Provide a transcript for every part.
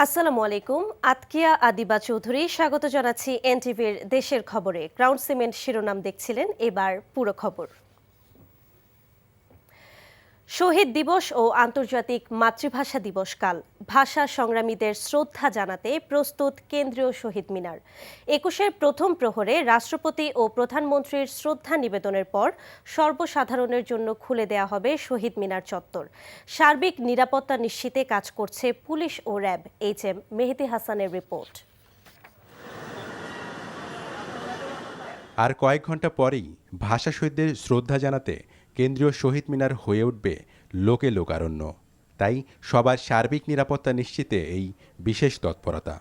আসসালামু আলাইকুম। আতকিয়া আদিবা চৌধুরী স্বাগত জানাচ্ছি এনটিভির দেশের খবরে। গ্রাউন্ড সিমেন্ট শিরোনাম দেখছিলেন, এবার পুরো খবর। শহীদ দিবস ও আন্তর্জাতিক মাতৃভাষা দিবস কাল। ভাষা সংগ্রামীদের শ্রদ্ধা জানাতে প্রস্তুত কেন্দ্রীয় শহীদ মিনার। ২১-এর প্রথম প্রহরে রাষ্ট্রপতি ও প্রধানমন্ত্রীর শ্রদ্ধা নিবেদনের পর সর্বসাধারণের জন্য খুলে দেয়া হবে শহীদ মিনার চত্বর। সার্বিক নিরাপত্তা নিশ্চিতে কাজ করছে পুলিশ ও র্যাব। এইচএম মেহেদী হাসানের রিপোর্ট। আর কয়েক ঘন্টা পরেই ভাষা শহীদদের শ্রদ্ধা জানাতে কেন্দ্রীয় শহীদ মিনার হয়ে উঠবে লোকে লোকারণ্য। তাই সবার সার্বিক নিরাপত্তা নিশ্চিতে এই বিশেষ তৎপরতা।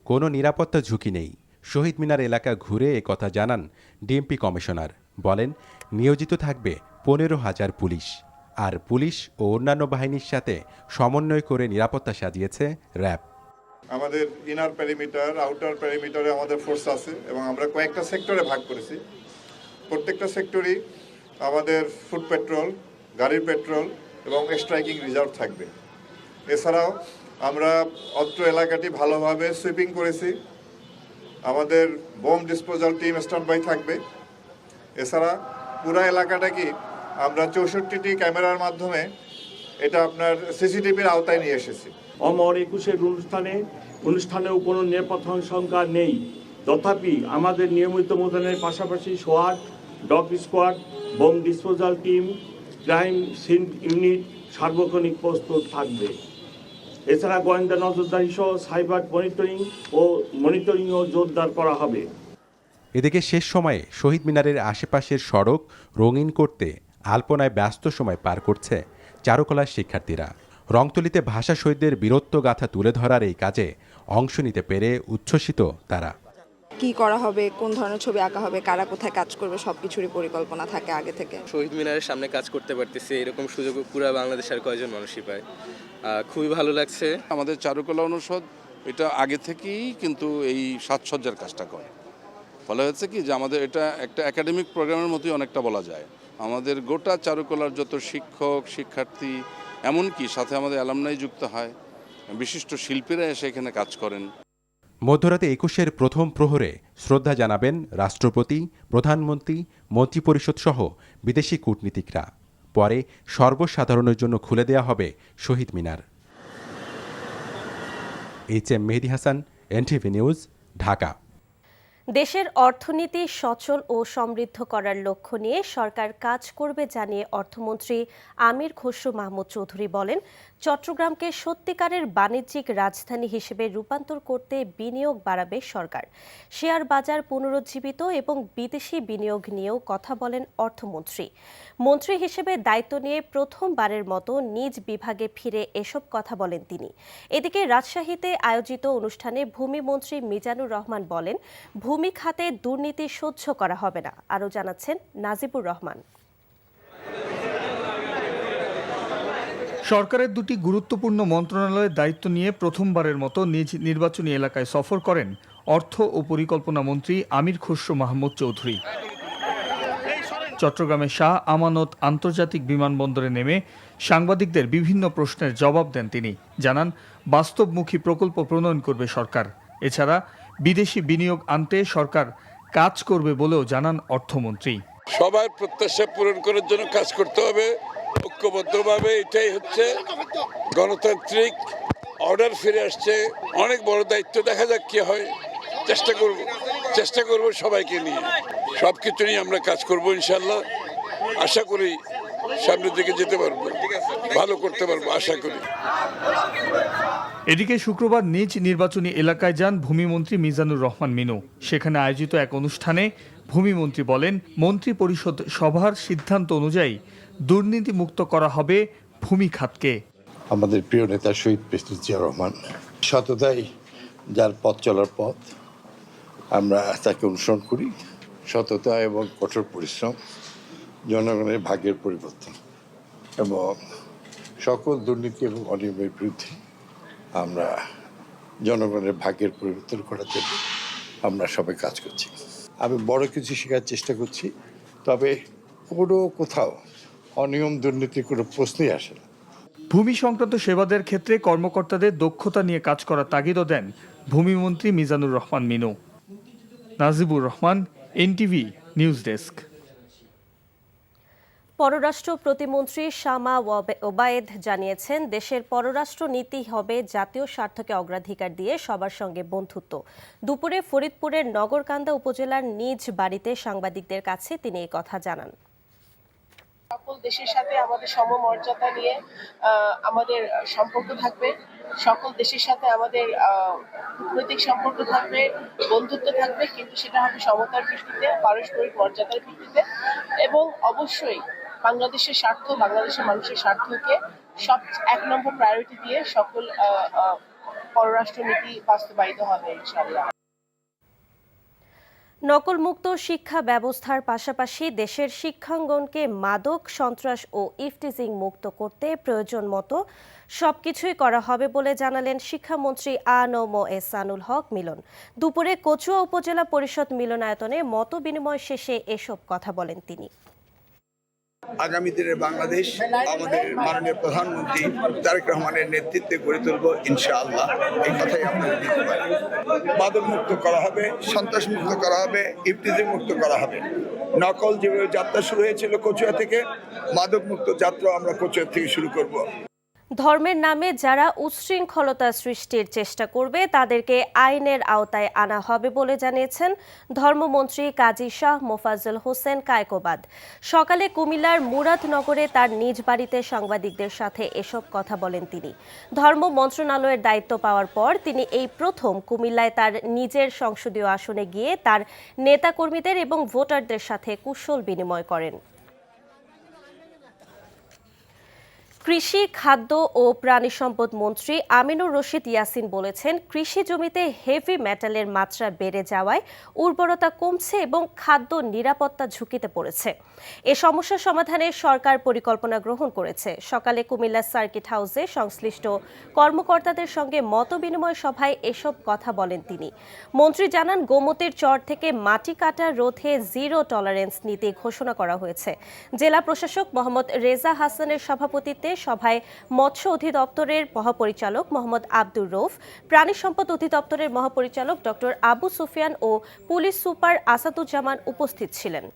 কোনো নিরাপত্তা ঝুঁকি নেই। শহীদ মিনার এলাকা ঘুরে একথা জানান ডিএমপি কমিশনার। বলেন, নিয়োজিত থাকবে ১৫,০০০ পুলিশ। আর পুলিশ ও অন্যান্য বাহিনীর সাথে সমন্বয় করে নিরাপত্তা সাজিয়েছে র্যাব। আমাদের ইনার প্যারিমিটার, আউটার প্যারিমিটারে আমাদের ফোর্স আছে এবং আমরা কয়েকটা সেক্টরে ভাগ করেছি। প্রত্যেকটা সেক্টরই আমাদের ফুট পেট্রোল, গাড়ির পেট্রোল এবং স্ট্রাইকিং রিজার্ভ থাকবে। এছাড়াও আমরা অত্র এলাকাটি ভালোভাবে সুইপিং করেছি। আমাদের bomb disposal team stand by থাকবে। এছাড়া পুরা এলাকাটাকে আমরা ৬৪টি ক্যামেরার মাধ্যমে এটা আপনার সিসিটিভির আওতায় নিয়ে এসেছি। অমর ২১-এর অনুষ্ঠানেও কোনো নিরাপত্তা সংখ্যা নেই। তথাপি আমাদের নিয়মিত মোতায়েনের পাশাপাশি সোয়াট, dog squad, bomb disposal team, crime scene unit সার্বক্ষণিক প্রস্তুত থাকবে। এছাড়া গোয়েন্দা নজরদারি সহ সাইবার মনিটরিংও জোরদার করা হবে। এদিকে শেষ সময়ে শহীদ মিনারের আশেপাশের সড়ক রঙিন করতে আলপনায় ব্যস্ত সময় পার করছে চারুকলার শিক্ষার্থীরা। রংতুলিতে ভাষা শহীদদের বীরত্ব গাথা তুলে ধরার এই কাজে অংশ নিতে পেরে উচ্ছ্বসিত তারা। কি করা হবে, কোন ধরনের ছবি আঁকা হবে, কারা কোথায় কাজ করবে, সবকিছুরই পরিকল্পনা থাকে আগে থেকে। শহীদ মিনারের সামনে কাজ করতে পারতেছি, এরকম সুযোগ পুরো বাংলাদেশের কয়জন মানুষই পায়। খুবই ভালো লাগছে। আমাদের চারুকলা অনুষদ এটা আগে থেকেই কিন্তু এই সাজসজ্জার কাজটা করে। ফলে হচ্ছে কি যে আমাদের এটা একটা একাডেমিক প্রোগ্রামের মতোই অনেকটা বলা যায়। আমাদের গোটা চারুকলার যত শিক্ষক, শিক্ষার্থী, এমনকি সাথে আমাদের অ্যালামনাই যুক্ত হয়, বিশিষ্ট শিল্পীরা এসে এখানে কাজ করেন। মধ্যরাতে ২১-এর প্রথম প্রহরে শ্রদ্ধা জানাবেন রাষ্ট্রপতি, প্রধানমন্ত্রী, মন্ত্রিপরিষদ সহ বিদেশি কূটনীতিকরা। পরে সর্বসাধারণের জন্য খুলে দেয়া হবে শহীদ মিনার। এইচএম মেহেদী হাসান, এনটিভি নিউজ, ঢাকা। দেশের অর্থনীতি সচল ও সমৃদ্ধ করার লক্ষ্য নিয়ে সরকার কাজ করবে জানিয়ে অর্থমন্ত্রী আমির খসরু মাহমুদ চৌধুরী বলেন, চট্টগ্রামকে সত্যিকারের বাণিজ্যিক রাজধানী হিসেবে রূপান্তর করতে বিনিয়োগ বাড়াবে সরকার। শেয়ার বাজার পুনরুজ্জীবিত এবং বিদেশি বিনিয়োগ নিয়েও কথা বলেন অর্থমন্ত্রী। মন্ত্রী হিসেবে দায়িত্ব নিয়ে প্রথমবারের মতো নিজ বিভাগে ফিরে এসব কথা বলেন তিনি। এদিকে রাজশাহীতে আয়োজিত অনুষ্ঠানে ভূমিমন্ত্রী মিজানুর রহমান বলেন, ভূমি খাতে দুর্নীতি সহ্য করা হবে না। আরও জানাচ্ছেন নাজিবুর রহমান। সরকারের দুটি গুরুত্বপূর্ণ মন্ত্রণালয়ের দায়িত্ব নিয়ে প্রথমবারের মতো নিজ নির্বাচনী এলাকায় সফর করেন অর্থ ও পরিকল্পনা মন্ত্রী আমির খসরু মাহমুদ চৌধুরী। চট্টগ্রামের শাহ আমানত আন্তর্জাতিক বিমানবন্দরে নেমে সাংবাদিকদের বিভিন্ন প্রশ্নের জবাব দেন তিনি। জানান, বাস্তবমুখী প্রকল্প প্রণয়ন করবে সরকার। এছাড়া বিদেশি বিনিয়োগ আনতে সরকার কাজ করবে বলেও জানান অর্থমন্ত্রী। সবার প্রত্যাশা পূরণ করার জন্য কাজ করতে হবে ঐক্যবদ্ধভাবে। এটাই হচ্ছে গণতান্ত্রিক অর্ডার ফিরে আসছে। অনেক বড় দায়িত্ব, দেখা যাক কি হয়। চেষ্টা করব সবাইকে নিয়ে, সবকিছু নিয়ে আমরা কাজ করব ইনশাল্লাহ। আশা করি সামনের দিকে যেতে পারবো, ভালো করতে পারবো আশা করি। এদিকে শুক্রবার নিজ নির্বাচনী এলাকায় যান ভূমিমন্ত্রী মিজানুর রহমান মিনু। সেখানে আয়োজিত এক অনুষ্ঠানে ভূমিমন্ত্রী বলেন, মন্ত্রী পরিষদ সভার সিদ্ধান্ত অনুযায়ী দুর্নীতি মুক্ত করা হবে ভূমি খাতকে। আমাদের প্রিয় নেতা শহীদ প্রেসিডেন্ট জিয়া রহমান সততাই যার পথ চলার পথ, আমরা তাকে অনুসরণ করি। সততা এবং কঠোর পরিশ্রম জনগণের ভাগ্যের পরিবর্তন এবং সকল দুর্নীতি এবং অনিয়মের বিরুদ্ধে আমরা জনগণের ভাগ্যের পরিবর্তন করার জন্য আমরা সবাই কাজ করছি। আমি বড় কিছু শেখার চেষ্টা করছি, তবে কোথাও অনিয়ম দুর্নীতির কোনো প্রশ্নই আসে না। ভূমি সংক্রান্ত সেবাদের ক্ষেত্রে কর্মকর্তাদের দক্ষতা নিয়ে কাজ করার তাগিদও দেন ভূমিমন্ত্রী Mizanur Rahman Minu. Najibur Rahman, NTV news desk. পররাষ্ট্র প্রতিমন্ত্রী শামা ওবায়েদ জানিয়েছেন, দেশের পররাষ্ট্র নীতি হবে জাতীয় স্বার্থকে অগ্রাধিকার দিয়ে সবার সঙ্গে বন্ধুত্ব। দুপুরে ফরিদপুরের নগরকান্দা উপজেলার নিজ বাড়িতে সাংবাদিকদের কাছে তিনি এই কথা জানান। সকল দেশের সাথে আমাদের সমমর্যাদা নিয়ে আমাদের সম্পর্ক থাকবে, সকল দেশের সাথে আমাদের কূটনৈতিক সম্পর্ক থাকবে, বন্ধুত্ব থাকবে, কিন্তু সেটা হবে সমতার ভিত্তিতে, পারস্পরিক মর্যাদার ভিত্তিতে, এবং অবশ্যই বাংলাদেশের স্বার্থ, বাংলাদেশের মানুষের স্বার্থকে সব 1 নম্বর প্রায়োরিটি দিয়ে সকল পররাষ্ট্র নীতি বাস্তবায়িত হবে ইনশাআল্লাহ। নকলমুক্ত শিক্ষা ব্যবস্থার পাশাপাশি দেশের শিক্ষাঙ্গনকে মাদক, সন্ত্রাস ও ইফটিজিং মুক্ত করতে প্রয়োজন মতো সবকিছুই করা হবে বলে জানালেন শিক্ষামন্ত্রী আ.ন.ম এহসানুল হক মিলন। দুপুরে কচুয়া উপজেলা পরিষদ মিলনায়তনে মতবিনিময় শেষে এসব কথা বলেন তিনি। আগামী দিনের বাংলাদেশ আমাদের মাননীয় প্রধানমন্ত্রী তারেক রহমানের নেতৃত্বে গড়ে তুলব ইনশাআল্লাহ, এই কথাই আমরা দিতে পারি। মাদক মুক্ত করা হবে, সন্ত্রাস মুক্ত করা হবে, ইফতিজিং মুক্ত করা হবে। নকল যেভাবে যাত্রা শুরু হয়েছিল কচুয়া থেকে, মাদক মুক্ত যাত্রা আমরা কচুয়া থেকে শুরু করব। ধর্মের নামে যারা উচ্ছৃঙ্খলতা সৃষ্টির চেষ্টা করবে তাদেরকে আইনের আওতায় আনা হবে বলে জানিয়েছেন ধর্মমন্ত্রী কাজী শাহ মোফাজ্জল হোসেন কায়কোবাদ। সকালে কুমিল্লার মুরাদনগরে তার নিজ বাড়িতে সাংবাদিকদের সাথে এসব কথা বলেন তিনি। ধর্ম মন্ত্রণালয়ের দায়িত্ব পাওয়ার পর তিনি এই প্রথম কুমিল্লায় তার নিজের সংসদীয় আসনে গিয়ে তার নেতাকর্মীদের এবং ভোটারদের সাথে কুশল বিনিময় করেন। কৃষি, খাদ্য ও প্রাণী সম্পদ মন্ত্রী আমিনুর রশিদ ইয়াসিন বলেছেন, কৃষি জমিতে হেভি মেটালের মাত্রা বেড়ে যাওয়ায় উর্বরতা কমছে এবং খাদ্য নিরাপত্তা ঝুঁকিতে পড়েছে। এ সমস্যা সমাধানে সরকার পরিকল্পনা গ্রহণ করেছে। সকালে কুমিল্লা সার্কিট হাউসে সংশ্লিষ্ট কর্মকর্তাদের সঙ্গে মতবিনিময় সভায় এসব কথা বলেন তিনি। মন্ত্রী জানান, গোমতীর চর থেকে মাটি কাটা রোধে জিরো টলারেন্স নীতি ঘোষণা করা হয়েছে। জেলা প্রশাসক মোহাম্মদ রেজা হাসানের সভাপতিত্বে সভায় মৎস্য অধিদপ্তরের মহাপরিচালক মোহাম্মদ আব্দুর রৌফ, প্রাণী সম্পদ অধিদপ্তরের মহাপরিচালক ডক্টর আবু সুফিয়ান ও পুলিশ সুপার আসাদুজ্জামান উপস্থিত ছিলেন।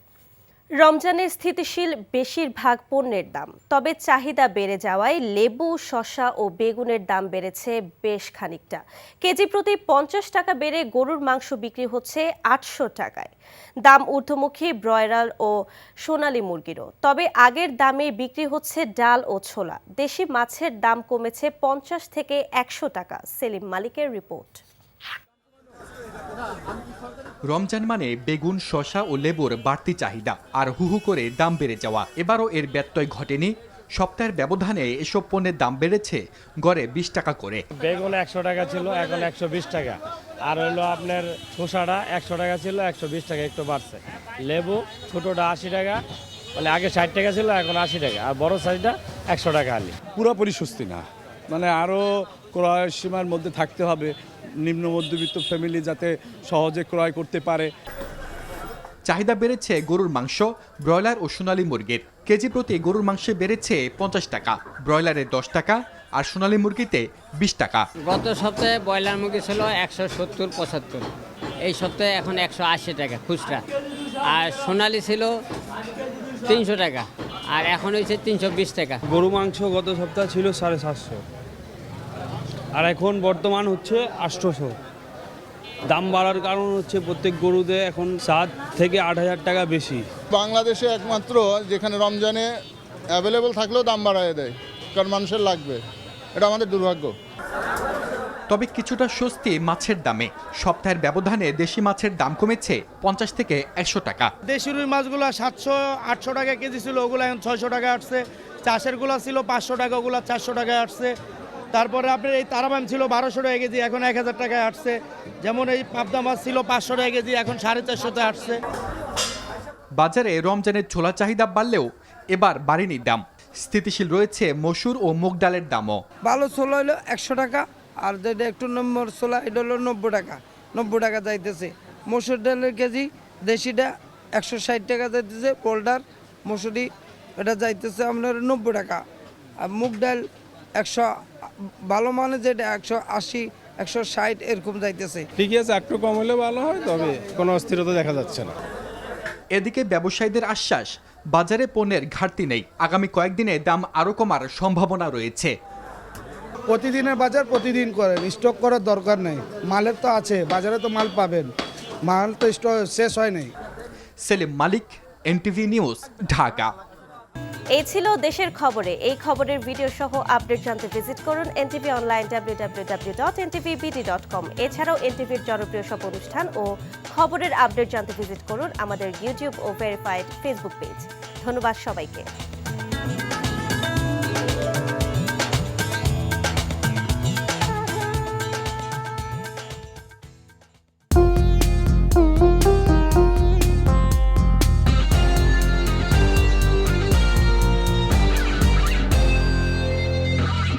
রমজানে স্থিতিশীল বেশিরভাগ পণ্যের দাম, তবে চাহিদা বেড়ে যাওয়ায় লেবু, শসা ও বেগুনের দাম বেড়েছে বেশ খানিকটা। কেজি প্রতি 50 টাকা বেড়ে গরুর মাংস বিক্রি হচ্ছে 800 টাকায়। দাম ঊর্ধ্বমুখী ব্রয়লার ও সোনালী মুরগিরও। তবে আগের দামে বিক্রি হচ্ছে ডাল ও ছোলা। দেশি মাছের দাম কমেছে 50 থেকে 100 টাকা। সেলিম মালিকের রিপোর্ট। রমজান মানে বেগুন, শসা ও লেবুর বাড়তি চাহিদা আর হুহু করে দাম বেড়ে যাওয়া। এবারও এর ব্যত্যয় ঘটেনি। সপ্তাহের ব্যবধানে এসব পণ্যের দাম বেড়েছে গড়ে 20 টাকা করে। বেগুন 100 টাকা ছিল, এখন 120 টাকা। আর হলো আপনার শসাটা 100 টাকা ছিল, 120 টাকা একটু বাড়ছে। লেবু ছোটোটা 80 টাকা, মানে আগে 60 টাকা ছিল, এখন 80 টাকা। আর বড় সাইজটা 100 টাকা আলি। পুরোপুরি সুস্থি না, মানে আরও ক্রয় সীমার মধ্যে থাকতে হবে, নিম্ন মধ্যবিত্ত ফ্যামিলি যাতে সহজে ক্রয় করতে পারে। চাহিদা বেড়েছে গরুর মাংস, ব্রয়লার ও সোনালী মুরগির। কেজি প্রতি গরুর মাংসে বেড়েছে 50 টাকা, ব্রয়লারে 10 টাকা আর সোনালী মুরগিতে 20 টাকা। গত সপ্তাহে ব্রয়লার মুরগি ছিল 170-75, এই সপ্তাহে এখন 180 টাকা খুচরা। আর সোনালী ছিল 300 টাকা, আর এখন হয়েছে 320 টাকা। গরু মাংস গত সপ্তাহে ছিল 750, আর এখন বর্তমান হচ্ছে 800। দাম বাড়ার কারণ হচ্ছে প্রত্যেক গরুতে এখন 7 থেকে 8,000 টাকা বেশি। বাংলাদেশে একমাত্র যেখানে রমজানে অ্যাভেলেবল থাকলেও দাম বাড়ায় দেয়, কারণ মানুষের লাগবে। এটা আমাদের দুর্ভাগ্য। তবে কিছুটা স্বস্তি মাছের দামে। সপ্তাহের ব্যবধানে দেশি মাছের দাম কমেছে 50 থেকে 100 টাকা। দেশি রুই মাছগুলো 700-800 টাকা কেজি ছিল, ওগুলো এখন 600 টাকা আসছে। চাষেরগুলো ছিল 500 টাকা, ওগুলো 400 টাকায় আসছে। তারপরে আপনার এই তারাবাম ছিল 1200 টাকা কেজি, এখন 1000 টাকায় আসছে। যেমন এই পাবদা মাছ ছিল 500 টাকা কেজি, এখন 450-তে আসছে। বাজারে রমজানের ছোলা চাহিদা বাড়লেও এবার বাড়েনি দাম। স্থিতিশীল রয়েছে মসুর ও মুগ ডালের দামও। ভালো ছোলা হলো 100 টাকা, আর যেটা একটু নম্বর ছোলা এটা হলো 90 টাকা। 90 টাকা যাইতেছে। মসুর ডালের কেজি দেশিটা 160 টাকা যাইতেছে। পোল্ডার মসুরি এটা যাইতেছে আপনার 90 টাকা। আর মুগ ডাল 100 ভালো মানে যেটা 180 160 এরকম যাইতেছে। ঠিকই আছে, একটু কম হলে ভালো হয়, তবে কোনো অস্থিরতা দেখা যাচ্ছে না। এদিকে ব্যবসায়ীদের আশ্বাস, বাজারে পণ্যের ঘাটতি নেই, আগামী কয়েকদিনে দাম আরও কমার সম্ভাবনা রয়েছে। প্রতিদিনের বাজার প্রতিদিন করেন, স্টক করার দরকার নেই। মালের তো আছে, বাজারে তো মাল পাবেন, মাল তো স্টক শেষ হয় নাই। সেলিম মালিক, এনটিভি নিউজ, ঢাকা। এই ছিল দেশের খবরে। এই খবরের ভিডিও সহ আপডেট জানতে ভিজিট করুন এনটিভি অনলাইন www.ntvbd.com। এছাড়াও এনটিভির জনপ্রিয় সব অনুষ্ঠান ও খবরের আপডেট জানতে ভিজিট করুন আমাদের ইউটিউব ও ভেরিফাইড ফেসবুক পেজ। ধন্যবাদ সবাইকে।